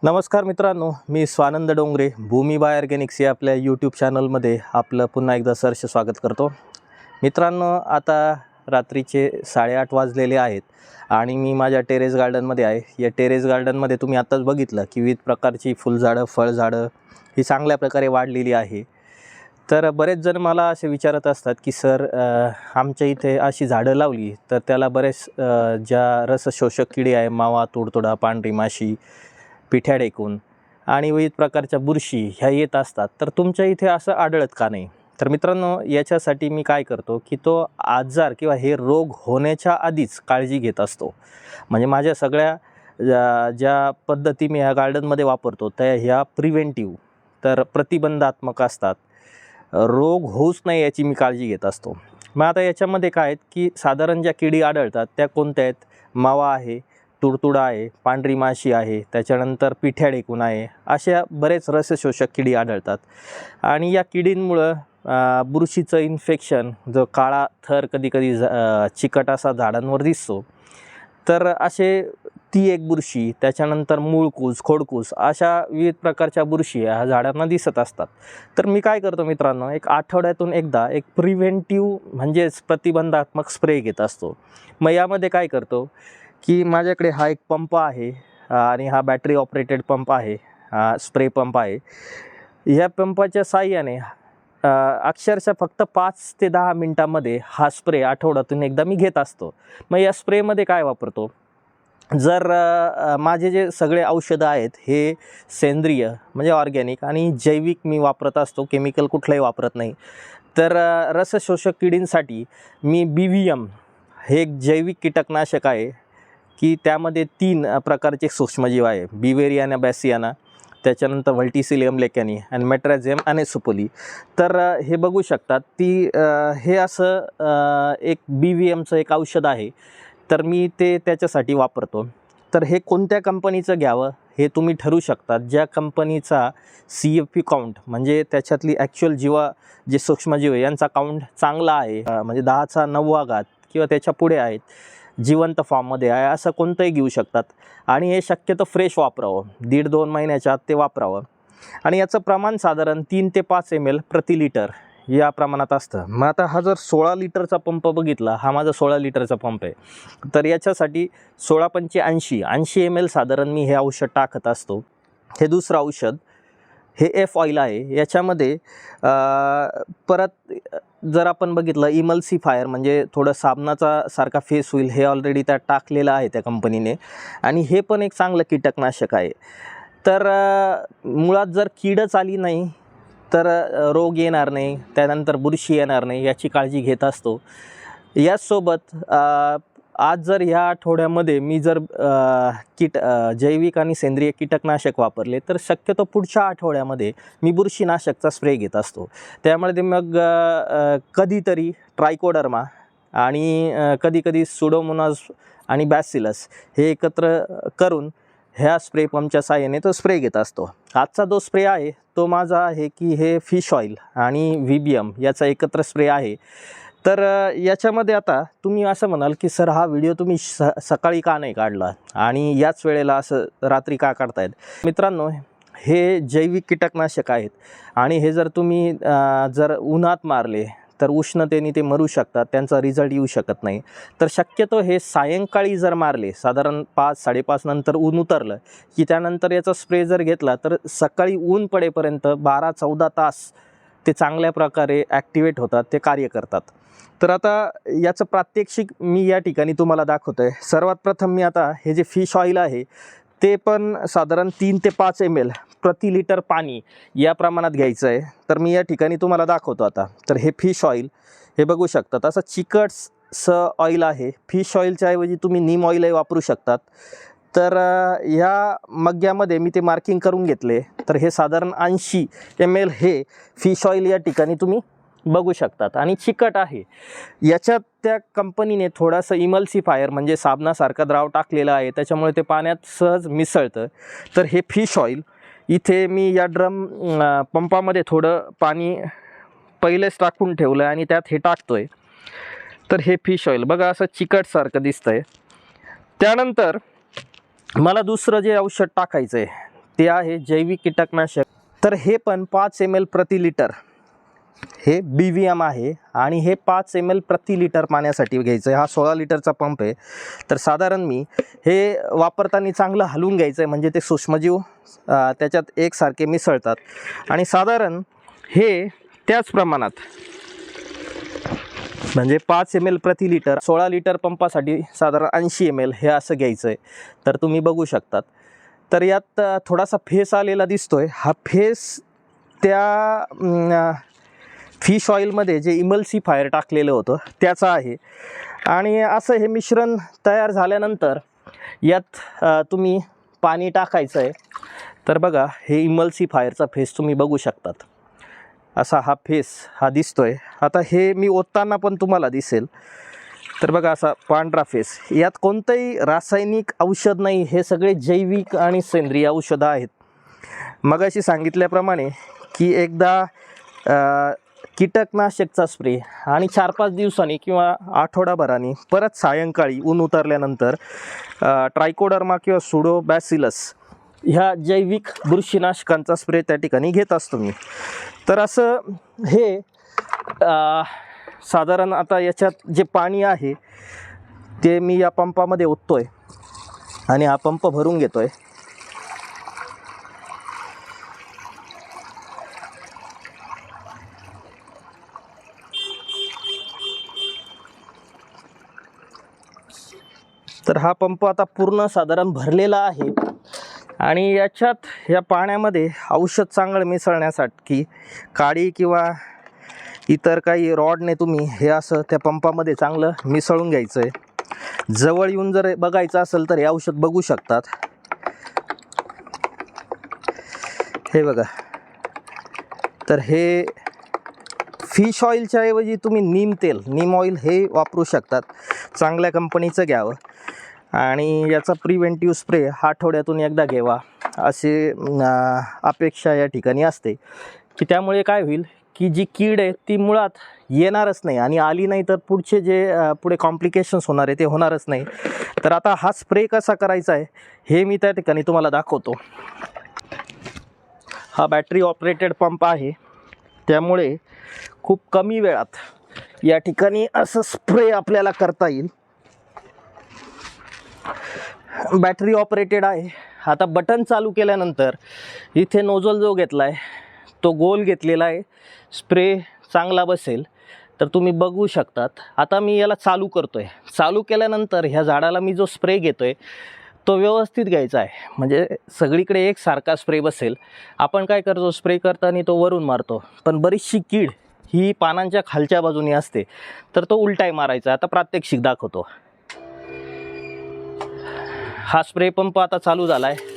नमस्कार मित्रांनो, मी स्वानंद डोंगरे भूमी bye Organics या आपल्या यूट्यूब चॅनलमध्ये आपलं पुन्हा एकदा सहर्ष स्वागत करतो। मित्रांनो, आता रात्रीचे 8:30 वाजलेले आहेत आणि मी माझ्या टेरेस गार्डनमध्ये आहे। या टेरेस गार्डनमध्ये तुम्ही आत्ताच बघितलं की विविध प्रकारची फुलझाडं, फळझाडं ही चांगल्या प्रकारे वाढलेली आहे। तर बरेच जण मला असे विचारत असतात की सर, आमच्या इथे अशी झाडं लावली तर त्याला बरेच ज्या रसशोषक किडे आहे, मावा, तुडतुडा, पांढरी माशी, पिठ्या ढेकूण आणि विविध प्रकारच्या बुरशी ह्या येत असतात, तर तुमच्या इथे असं आढळत का नाही? तर मित्रांनो, याच्यासाठी मी काय करतो की तो आजार किंवा हे रोग होण्याच्या आधीच काळजी घेत असतो। म्हणजे माझ्या सगळ्या ज्या पद्धती मी ह्या गार्डनमध्ये वापरतो त्या ह्या प्रिव्हेंटिव्ह, तर प्रतिबंधात्मक असतात। रोग होऊच नाही याची मी काळजी घेत असतो। मग आता याच्यामध्ये काय आहेत की साधारण ज्या किडी आढळतात त्या कोणत्या आहेत? मावा आहे, तुडतुडा आहे, पांढरी माशी आहे, त्याच्यानंतर पिठ्या ढेकूण आहे, अशा बरेच रसशोषक किडी आढळतात। आणि या किडींमुळं बुरशीचं इन्फेक्शन, जो काळा थर कधीकधी चिकट असा झाडांवर दिसतो, तर असे ती एक बुरशी, त्याच्यानंतर मूळकूस, खोडकूस अशा विविध प्रकारच्या बुरशी ह्या झाडांना दिसत असतात। तर मी काय करतो मित्रांनो, एक आठवड्यातून एकदा एक प्रिव्हेंटिव्ह म्हणजेच प्रतिबंधात्मक स्प्रे घेत असतो। मग यामध्ये काय करतो की माझ्याकडे हा एक पंप आहे आणि हा बॅटरी ऑपरेटेड पंप आहे, स्प्रे पंप आहे। ह्या पंपाच्या साहाय्याने अक्षरशः फक्त 5 ते 10 मिनिटांमध्ये हा स्प्रे आठवड्यातून एकदा मी घेत असतो। मग या स्प्रेमध्ये काय वापरतो, जर माझे जे सगळे औषधं आहेत हे सेंद्रिय म्हणजे ऑर्गॅनिक आणि जैविक मी वापरत असतो, केमिकल कुठलंही वापरत नाही। तर रसशोषक किडींसाठी मी BVM हे एक जैविक कीटकनाशक आहे की त्यामध्ये 3 प्रकारचे सूक्ष्मजीव आहे, बिवेरियाना बॅसियाना, त्याच्यानंतर व्हल्टीसिलियम लेकॅनी आणि मेट्राझियम अनेसोपोली। तर हे बघू शकतात ती हे असं एक BVMचं एक औषध आहे, तर मी ते त्याच्यासाठी वापरतो। तर हे कोणत्या कंपनीचं घ्यावं हे तुम्ही ठरवू शकता। ज्या कंपनीचा CFP काउंट म्हणजे त्याच्यातली ॲक्च्युअल जे सूक्ष्मजीव आहे यांचा काउंट चांगला आहे, म्हणजे 10⁻⁹ किंवा त्याच्या पुढे आहेत, जिवंत फॉर्ममध्ये आहे, असं कोणतंही घेऊ शकतात। आणि हे शक्यतो फ्रेश वापरावं, 1.5-2 महिन्याच्या आत ते वापरावं। आणि याचं प्रमाण साधारण 3 ते 5 ml प्रति लिटर या प्रमाणात असतं। मग आता हा जर 16 लिटरचा पंप बघितला, हा माझा 16 लिटरचा पंप आहे, तर याच्यासाठी 16×5 80 ml साधारण मी हे औषध टाकत असतो। हे दुसरं औषध हे F ऑइल आहे। याच्यामध्ये परत जर आपण बघितलं इमल्सिफायर म्हणजे थोडं साबणाचा सारखा फेस होईल, हे ऑलरेडी त्यात टाकलेलं आहे त्या कंपनीने, आणि हे पण एक चांगलं कीटकनाशक आहे। तर मुळात जर कीडच आली नाही तर रोग येणार नाही, त्यानंतर बुरशी येणार नाही, याची काळजी घेत असतो। याचसोबत आज जर ह्या आठवड्यामध्ये मी जर जैविक आणि सेंद्रिय कीटकनाशक वापरले, तर शक्यतो पुढच्या आठवड्यामध्ये मी बुरशीनाशकचा स्प्रे घेत असतो। त्यामुळे ते मग कधीतरी ट्रायकोडर्मा आणि कधीकधी सुडोमोनास आणि बॅसिलस हे एकत्र करून ह्या स्प्रे पंपच्या साहाय्याने तो स्प्रे घेत असतो। आजचा जो स्प्रे आहे तो माझा आहे की हे फिश ऑइल आणि VBM याचा एकत्र स्प्रे आहे। तर याच्यामध्ये आता तुम्ही असं म्हणाल की सर, हा व्हिडिओ तुम्ही सकाळी का नाही काढला आणि याच वेळेला असं रात्री का काढतायत? मित्रांनो, हे जैविक कीटकनाशक आहेत आणि हे जर तुम्ही जर उन्हात मारले तर उष्णतेने ते मरू शकतात, त्यांचा रिझल्ट येऊ शकत नाही। तर शक्यतो हे सायंकाळी जर मारले, साधारण 5-5:30 नंतर ऊन उतरलं की त्यानंतर याचा स्प्रे जर घेतला, तर सकाळी ऊन पडेपर्यंत 12-14 तास ते चांगल्या प्रकारे ॲक्टिवेट होतात, ते कार्य करतात। तर आता याचं प्रात्यक्षिक मी या ठिकाणी तुम्हाला दाखवतो आहे। सर्वात प्रथम मी आता हे जे फिश ऑइल आहे ते पण साधारण 3 ते 5 ml प्रति लिटर पाणी या प्रमाणात घ्यायचं आहे। तर मी या ठिकाणी तुम्हाला दाखवतो आता। तर हे फिश ऑइल हे बघू शकतात, असं चिकटसं ऑइल आहे। फिश ऑइलच्या ऐवजी तुम्ही नीम ऑइलही वापरू शकतात। तर ह्या मग्ग्यामध्ये मी ते मार्किंग करून घेतले, तर हे साधारण 80 ml हे फिश ऑइल या ठिकाणी तुम्ही बघू शकतात आणि चिकट आहे। याच्यात त्या कंपनीने थोडासा इमल्सिफायर म्हणजे साबणासारखा द्राव टाकलेला आहे, त्याच्यामुळे ते पाण्यात सहज मिसळतं। तर हे फिश ऑइल इथे मी या पंपामध्ये थोडं पाणी पहिलेच टाकून ठेवलं आहे आणि त्यात हे टाकतोय। तर हे फिश ऑइल बघा असं चिकटसारखं दिसतंय। त्यानंतर मला दुसरं जे औषध टाकायचं आहे ते आहे जैविक कीटकनाशक. तर हे पण 5 ml प्रति लिटर हे BVM आहे आणि हे 5 ml प्रति लिटर पाण्यासाठी घ्यायचं आहे. हा 16 लिटरचा पंप आहे. तर साधारण मी हे वापरताना चांगलं हलवून घ्यायचं आहे, म्हणजे ते सूक्ष्मजीव त्याच्यात एकसारखे मिसळतात. आणि साधारण हे त्याच प्रमाणात म्हणजे 5 ml प्रति लिटर 16 लिटर पंपासाठी साधारण 80 ml हे असं घ्यायचं आहे. तर तुम्ही बघू शकतात. तर यात थोडासा फेस आलेला दिसतोय. हा फेस त्या फिश ऑइलमध्ये जे इमल्सिफायर टाकलेलं होतं त्याचा आहे. आणि असं हे मिश्रण तयार झाल्यानंतर यात तुम्ही पाणी टाकायचं आहे. तर बघा हे इमल्सिफायरचा फेस तुम्ही बघू शकतात. असा हा फेस हा दिसतोय. आता हे मी ओतताना पण तुम्हाला दिसेल. तर बघा असा पांढरा फेस. यात कोणतंही रासायनिक औषध नाही, हे सगळे जैविक आणि सेंद्रिय औषधं आहेत. मगाशी सांगितल्याप्रमाणे की एकदा कीटकनाशकचा स्प्रे आणि 4-5 दिवसांनी किंवा आठवडाभराने परत सायंकाळी ऊन उतरल्यानंतर ट्रायकोडर्मा किंवा सुडोबॅसिलस ह्या जैविक बुरशीनाशकांचा स्प्रे त्या ठिकाणी घेत असतो मी. तर असं हे साधारण आता याच्यात जे पाणी आहे ते मी या पंपामध्ये ओततोय आणि हा पंप भरून घेतोय. तर हा पंप आता पूर्ण साधारण भरलेला आहे आणि याच्यात या पाण्यामध्ये औषध चांगलं मिसळण्यासाठी काडी किंवा इतर काही रॉडने तुम्ही हे असं त्या पंपामध्ये चांगलं मिसळून घ्यायचं आहे. जवळ येऊन जर बघायचं असेल तर हे औषध बघू शकतात. हे बघा. तर हे फिश ऑइलच्या ऐवजी तुम्ही नीम ऑइल हे वापरू शकतात. चांगल्या कंपनीचं घ्यावं आणि याचा प्रिव्हेंटिव्ह स्प्रे आठवड्यातून एकदा घ्यावा असे अपेक्षा या ठिकाणी असते. की त्यामुळे काय होईल की जी कीड आहे ती मुळात येणारच नाही आणि आली नाही तर पुढचे जे पुढे कॉम्प्लिकेशन्स होणार आहे ते होणारच नाही. तर आता हा स्प्रे कसा करायचा आहे हे मी त्या ठिकाणी तुम्हाला दाखवतो. हा बॅटरी ऑपरेटेड पंप आहे, त्यामुळे खूप कमी वेळात या ठिकाणी असं स्प्रे आपल्याला करता येईल. बॅटरी ऑपरेटेड आहे. आता बटन चालू केल्यानंतर इथे नोझल जो घेतला आहे तो गोल घेतलेला आहे. स्प्रे चांगला बसेल तर तुम्ही बघू शकतात. आता मी याला चालू करतोय. चालू केल्यानंतर ह्या झाडाला मी जो स्प्रे घेतोय तो व्यवस्थित घ्यायचा आहे, म्हणजे सगळीकडे एकसारखा स्प्रे बसेल. आपण काय करतो, स्प्रे करताना तो वरून मारतो, पण बरीचशी कीड ही पानांच्या खालच्या बाजूने असते, तर तो उलटाय मारायचा. आता प्रात्यक्षिक दाखवतो. हा स्प्रे पंप आता चालू झाला आहे.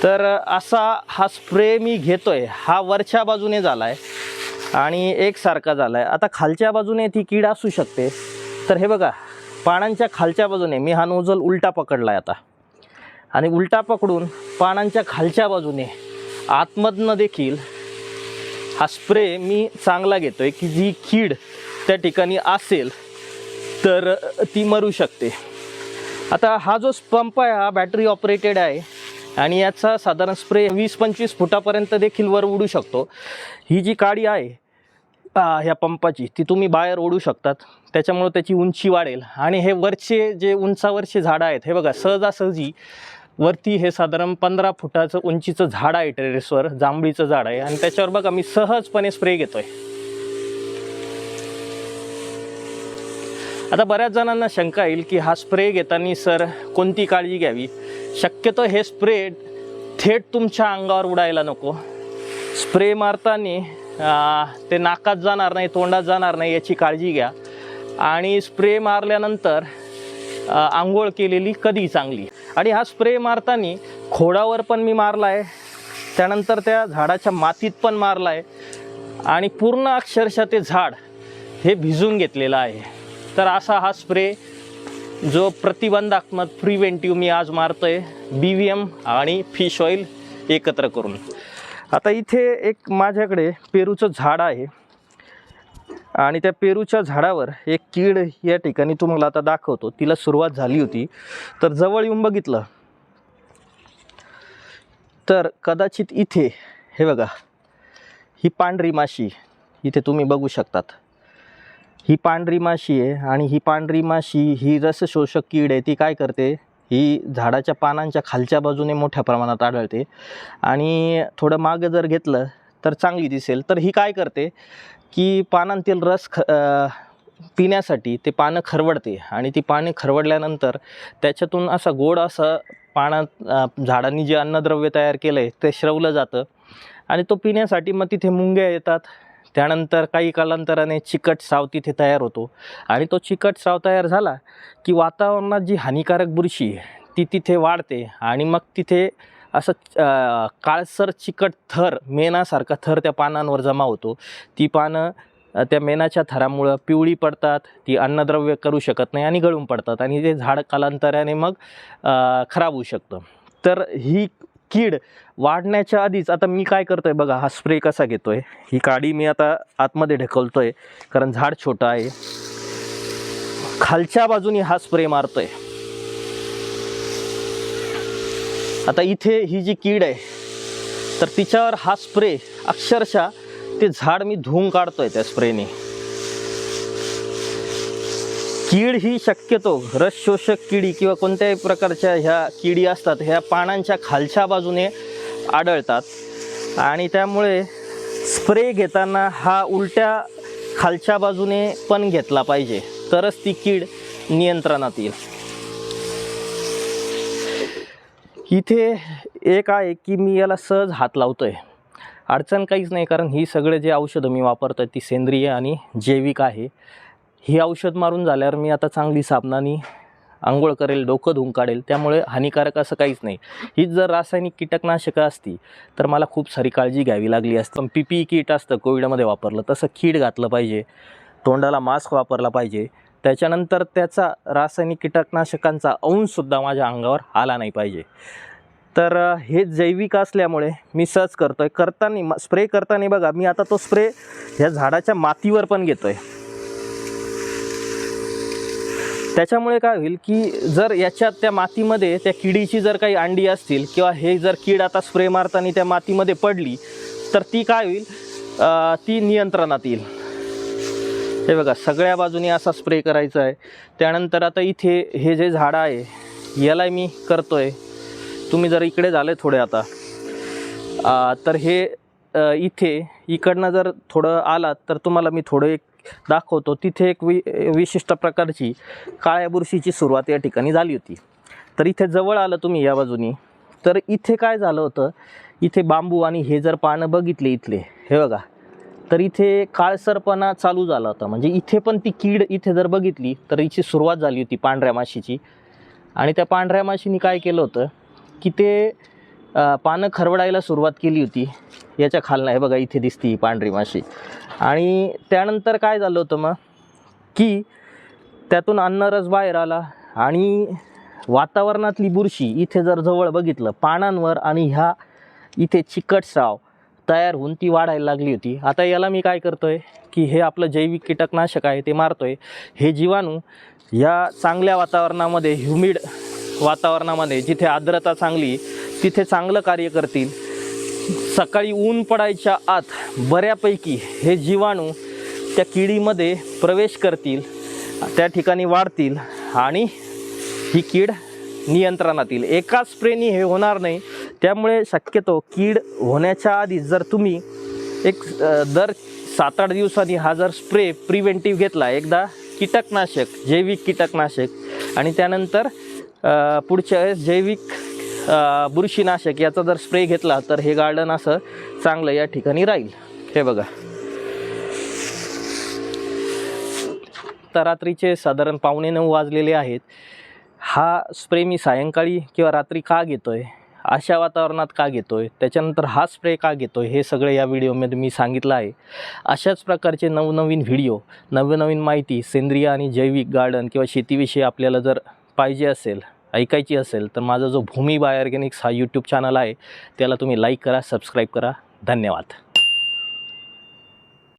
तर असा हा स्प्रे मी घेतोय. हा वरच्या बाजूने झाला आहे आणि एकसारखा झाला आहे. आता खालच्या बाजूने ती कीड असू शकते. तर हे बघा, पानांच्या खालच्या बाजूने मी हा नोझल उलटा पकडला आहे आता, आणि उलटा पकडून पानांच्या खालच्या बाजूने आतमधनं देखील हा स्प्रे मी चांगला घेतोय की जी कीड त्या ठिकाणी असेल तर ती मरू शकते. आता हा जो पंप आहे हा बॅटरी ऑपरेटेड आहे आणि याचा साधारण स्प्रे 20-25 फुटापर्यंत देखील वर उडू शकतो. ही जी काडी आहे ह्या पंपाची ती तुम्ही बाहेर ओढू शकतात, त्याच्यामुळे त्याची उंची वाढेल. आणि हे वरचे जे उंचावरचे झाडं आहेत, हे बघा सहजासहजी वरती हे साधारण 15 फुटाचं उंचीचं झाड आहे टेरेसवर, जांभळीचं झाड आहे, आणि त्याच्यावर बघा मी सहजपणे स्प्रे घेतोय. आता बऱ्याच जणांना शंका येईल की हा स्प्रे घेताना सर कोणती काळजी घ्यावी. शक्यतो हे स्प्रे थेट तुमच्या अंगावर उडायला नको. स्प्रे मारताना ते नाकात जाणार नाही, तोंडात जाणार नाही याची काळजी घ्या. आणि स्प्रे मारल्यानंतर आंघोळ केलेली कधी चांगली. आणि हा स्प्रे मारताना खोडावर पण मी मारला आहे, त्यानंतर त्या झाडाच्या मातीत पण मारला आहे, आणि पूर्ण अक्षरशः ते झाड हे भिजून घेतलेलं आहे. तर असा हा स्प्रे जो प्रतिबंधात्मक प्रिव्हेंटिव्ह मी आज मारतोय, BVM आणि फिश ऑइल एकत्र करून. आता इथे एक माझ्याकडे पेरूचं झाड आहे. आणि त्या पेरूच्या झाडावर एक कीड या ठिकाणी तुम्हाला आता दाखवतो, तिला सुरुवात झाली होती. तर जवळ येऊन बघितलं तर कदाचित इथे हे बघा, ही पांढरी माशी इथे तुम्ही बघू शकतात. ही पांढरी माशी आहे आणि ही पांढरी माशी ही रसशोषक कीड आहे. ती काय करते, ही झाडाच्या पानांच्या खालच्या बाजूने मोठ्या प्रमाणात आढळते आणि थोडं मागं जर घेतलं तर चांगली दिसेल. तर ही काय करते की पानांतील रस पिण्यासाठी ते पानं खरवडते आणि ती पाने खरवडल्यानंतर त्याच्यातून असा गोड असं पानात झाडांनी जे अन्नद्रव्य तयार केलं आहे ते श्रवलं जातं आणि तो पिण्यासाठी मग तिथे मुंग्या येतात. त्यानंतर काही कालांतराने चिकट स्राव तिथे तयार होतो आणि तो चिकट स्राव तयार झाला की वातावरणात जी हानिकारक बुरशी ती तिथे वाढते आणि मग तिथे असं काळसर चिकट थर, मेणासारखा थर त्या पानांवर जमा होतो. ती पानं त्या मेणाच्या थरामुळं पिवळी पडतात, ती अन्नद्रव्य करू शकत नाही आणि गळून पडतात आणि ते झाड कालांतराने मग खराब होऊ शकतं. तर ही कीड वाढण्याच्या आधीच आता मी काय करतो आहे बघा, हा स्प्रे कसा घेतो आहे. ही काडी मी आता आतमध्ये ढकलतो आहे कारण झाड छोटं आहे. खालच्या बाजूने हा स्प्रे मारतो आहे. आता इथे ही जी कीड आहे तर तिच्यावर हा स्प्रे अक्षरशः ते झाड मी धुवून काढतोय त्या स्प्रेने. कीड ही शक्यतो रसशोषक किडी किंवा कोणत्याही प्रकारच्या ह्या किडी असतात, ह्या पानांच्या खालच्या बाजूने आढळतात आणि त्यामुळे स्प्रे घेताना हा उलट्या खालच्या बाजूने पण घेतला पाहिजे, तरच ती कीड नियंत्रणात येईल. इथे एक आहे की मी याला सहज हात लावतोय, अडचण काहीच नाही कारण ही सगळे जे औषधं मी वापरतोय ती सेंद्रिय आणि जैविक आहे. ही औषध मारून झाल्यावर मी आता चांगली साबणाने आंघोळ करेल, डोकं धुवून काढेल, त्यामुळे हानिकारक असं काहीच नाही. हीच जर रासायनिक कीटकनाशकं असती तर मला खूप सारी काळजी घ्यावी लागली असती. पण PPE किट असतं कोविडमध्ये वापरलं तसं किट घातलं पाहिजे, तोंडाला मास्क वापरला पाहिजे, त्याच्यानंतर त्याचा रासायनिक कीटकनाशकांचा अंशसुद्धा माझ्या अंगावर आला नाही पाहिजे. तर हे जैविक असल्यामुळे मी सहज करतो आहे. करताना स्प्रे करताना बघा, मी आता तो स्प्रे ह्या झाडाच्या मातीवर पण घेतो आहे. त्याच्यामुळे काय होईल की जर याच्यात त्या मातीमध्ये त्या किडीची जर काही अंडी असतील किंवा हे जर कीड आता स्प्रे मारताना त्या मातीमध्ये पडली तर ती काय होईल, ती नियंत्रणात येईल. हे बघा, सगळ्या बाजूनी असा स्प्रे करायचा आहे. त्यानंतर आता इथे हे जे झाडं आहे याला मी करतो आहे. तुम्ही जर इकडे झाले थोडे आता तर हे इथे इकडनं जर थोडं आलात तर तुम्हाला मी थोडं एक दाखवतो. तिथे एक विशिष्ट प्रकारची काळ्या बुरशीची सुरुवात या ठिकाणी झाली होती. तर इथे जवळ आलं तुम्ही या बाजूनी तर इथे काय झालं होतं, इथे बांबू आणि हे जर पानं बघितले इथले, हे बघा, तर इथे काळसरपणा चालू झाला होता. म्हणजे इथे पण ती कीड इथे जर बघितली तर हिची सुरुवात झाली होती पांढऱ्या माशीची. आणि त्या पांढऱ्या माशीने काय केलं होतं की ते पानं खरवडायला सुरुवात केली होती. याच्या खालनं हे बघा, इथे दिसती ही पांढरी माशी. आणि त्यानंतर काय झालं होतं मग की त्यातून अन्नरस बाहेर आला आणि वातावरणातली बुरशी इथे जर जवळ बघितलं पानांवर आणि ह्या इथे चिकट स्राव तयार होऊन ती वाढायला लागली होती. आता याला मी काय करतो आहे की हे आपलं जैविक कीटकनाशक आहे ते मारतो आहे. हे जीवाणू या चांगल्या वातावरणामध्ये, ह्युमिड वातावरणामध्ये, जिथे आर्द्रता चांगली तिथे चांगलं कार्य करतील. सकाळी ऊन पडायच्या आत बऱ्यापैकी हे जीवाणू त्या किडीमध्ये प्रवेश करतील, त्या ठिकाणी वाढतील आणि ही कीड नियंत्रणात येईल. एका स्प्रेनी हे होणार नाही, त्यामुळे शक्यतो कीड होण्याच्या आधी जर तुम्ही एक दर 7-8 दिवसांनी हा जर स्प्रे प्रिव्हेंटिव्ह घेतला, एकदा कीटकनाशक, जैविक कीटकनाशक आणि त्यानंतर पुढच्या वेळेस जैविक बुरशीनाशक याचा जर स्प्रे घेतला तर हे गार्डन असं चांगलं या ठिकाणी राहील. हे बघा, तर रात्रीचे साधारण 8:45 वाजलेले आहेत. हा स्प्रे मी सायंकाळी किंवा रात्री का घेतोय, अशा वातावरणात का घेतोय, त्याच्यानंतर हा स्प्रे का घेतोय, हे सगळे या व्हिडिओमध्ये मी सांगितलं आहे. अशाच प्रकारचे नवनवीन व्हिडिओ, नवनवीन माहिती सेंद्रिय आणि जैविक गार्डन किंवा शेतीविषयी आपल्याला जर पाहिजे असेल, ऐकायची असेल तर माझा जो भूमी बाय ऑर्गॅनिक्स हा यूट्यूब चॅनल आहे त्याला तुम्ही लाईक करा, सबस्क्राईब करा. धन्यवाद.